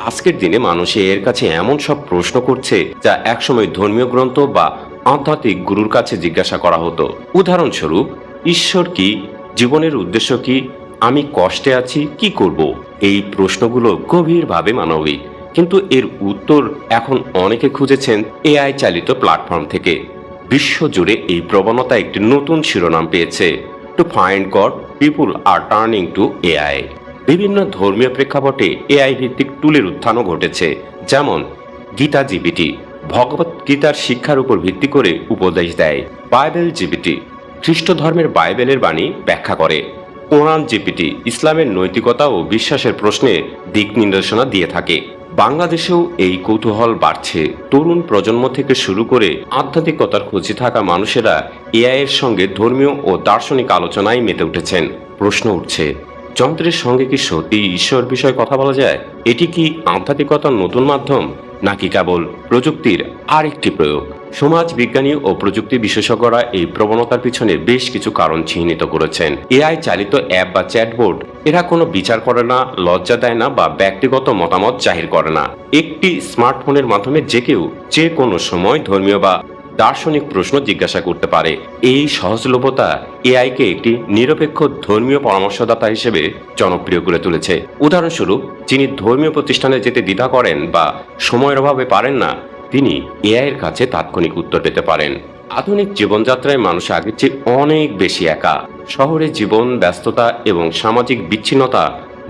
আজকের দিনে মানুষ এর কাছে এমন সব প্রশ্ন করছে যা একসময় ধর্মীয় গ্রন্থ বা আধ্যাত্মিক গুরুর কাছে জিজ্ঞাসা করা হতো। উদাহরণস্বরূপ, ঈশ্বর কি, জীবনের উদ্দেশ্য কি, আমি কষ্টে আছি, কি করব? এই প্রশ্নগুলো গভীরভাবে মানবিক, কিন্তু এর উত্তর এখন অনেকে খুঁজেছেন এআই চালিত প্ল্যাটফর্ম থেকে। বিশ্বজুড়ে এই প্রবণতা একটি নতুন শিরোনাম পেয়েছে, to find God people are turning to AI. বিভিন্ন ধর্মীয় প্রেক্ষাপটে এআই ভিত্তিক টুলের উত্থানও ঘটেছে, যেমন গীতা জিপিটি ভগবত গীতার শিক্ষার উপর ভিত্তি করে উপদেশ দেয়, বাইবেল জিপিটি খ্রিস্ট ধর্মের বাইবেলের বাণী ব্যাখ্যা করে, কোরআন জিপিটি ইসলামের নৈতিকতা ও বিশ্বাসের প্রশ্নে দিক নির্দেশনা দিয়ে থাকে। বাংলাদেশেও এই কৌতূহল বাড়ছে। তরুণ প্রজন্ম থেকে শুরু করে আধ্যাত্মিকতার খোঁজে থাকা মানুষেরা এআই এর সঙ্গে ধর্মীয় ও দার্শনিক আলোচনায় মেতে উঠেছেন। প্রশ্ন উঠছে, যন্ত্রের সঙ্গে কি সত্যি ঈশ্বর বিষয়ে কথা বলা যায়? এটি কি আধ্যাত্মিকতার নতুন মাধ্যম, নাকি কেবল প্রযুক্তির আরেকটি প্রয়োগ? সমাজ বিজ্ঞানী ও প্রযুক্তি বিশেষজ্ঞরা এই প্রবণতার পিছনে বেশ কিছু কারণ চিহ্নিত করেছেন। এআই চালিত অ্যাপ বা চ্যাটবোর্ড এরা কোনো বিচার করে না, লজ্জা দেয় না বা ব্যক্তিগত মতামত জাহির করে না। একটি স্মার্টফোনের মাধ্যমে যে কেউ যে কোনো সময় ধর্মীয় বা দার্শনিক প্রশ্ন জিজ্ঞাসা করতে পারে। এই সহজলভ্যতা এআইকে একটি নিরপেক্ষ ধর্মীয় পরামর্শদাতা হিসেবে জনপ্রিয় করে তুলেছে। উদাহরণস্বরূপ, যিনি ধর্মীয় প্রতিষ্ঠানে যেতে দ্বিধা করেন বা সময়ের অভাবে পারেন না, তিনি এআই এর কাছে তাৎক্ষণিক উত্তর পেতে পারেন। আধুনিক জীবনযাত্রায় মানুষ আগের চেয়ে অনেক বেশি একা। শহরে জীবন ব্যস্ততা এবং সামাজিক বিচ্ছিন্নতা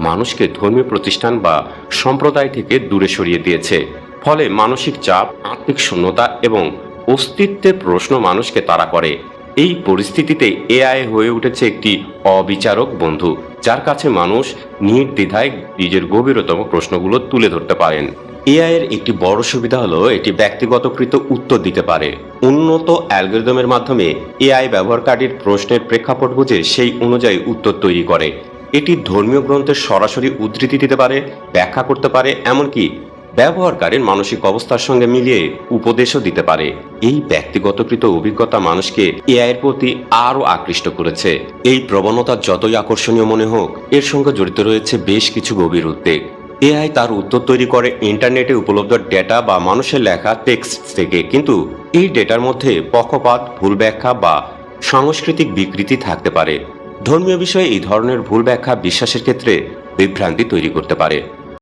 মানুষকে ধর্মীয় প্রতিষ্ঠান বা সম্প্রদায় থেকে দূরে সরিয়ে দিয়েছে। ফলে মানসিক চাপ, আত্মিক শূন্যতা এবং অস্তিত্বের প্রশ্ন মানুষকে তাড়া করে। এই পরিস্থিতিতে এআই হয়ে উঠেছে একটি অবিচারক বন্ধু, যার কাছে মানুষ নির্দ্বিধায় নিজের গভীরতম প্রশ্নগুলো তুলে ধরতে পারেন। এআই এর একটি বড় সুবিধা হলো এটি ব্যক্তিগতকৃত উত্তর দিতে পারে। উন্নত অ্যালগরিদমের মাধ্যমে এআই ব্যবহারকারীর প্রশ্নের প্রেক্ষাপট বুঝে সেই অনুযায়ী উত্তর তৈরি করে। এটি ধর্মীয় গ্রন্থের সরাসরি উদ্ধৃতি দিতে পারে, ব্যাখ্যা করতে পারে, এমনকি ব্যবহারকারীর মানসিক অবস্থার সঙ্গে মিলিয়ে উপদেশও দিতে পারে। এই ব্যক্তিগতকৃত অভিজ্ঞতা মানুষকে এআই এর প্রতি আরও আকৃষ্ট করেছে। এই প্রবণতা যতই আকর্ষণীয় মনে হোক, এর সঙ্গে জড়িত রয়েছে বেশ কিছু গভীর উদ্বেগ। এআই তার উত্তর তৈরি করে ইন্টারনেটে উপলব্ধ ডেটা বা মানুষের লেখা টেক্সট থেকে, কিন্তু এই ডেটার মধ্যে পক্ষপাত, ভুল ব্যাখ্যা বা সাংস্কৃতিক বিকৃতি থাকতে পারে। ধর্মীয় বিষয়ে এই ধরনের ভুল ব্যাখ্যা বিশ্বাসের ক্ষেত্রে বিভ্রান্তি তৈরি করতে পারে।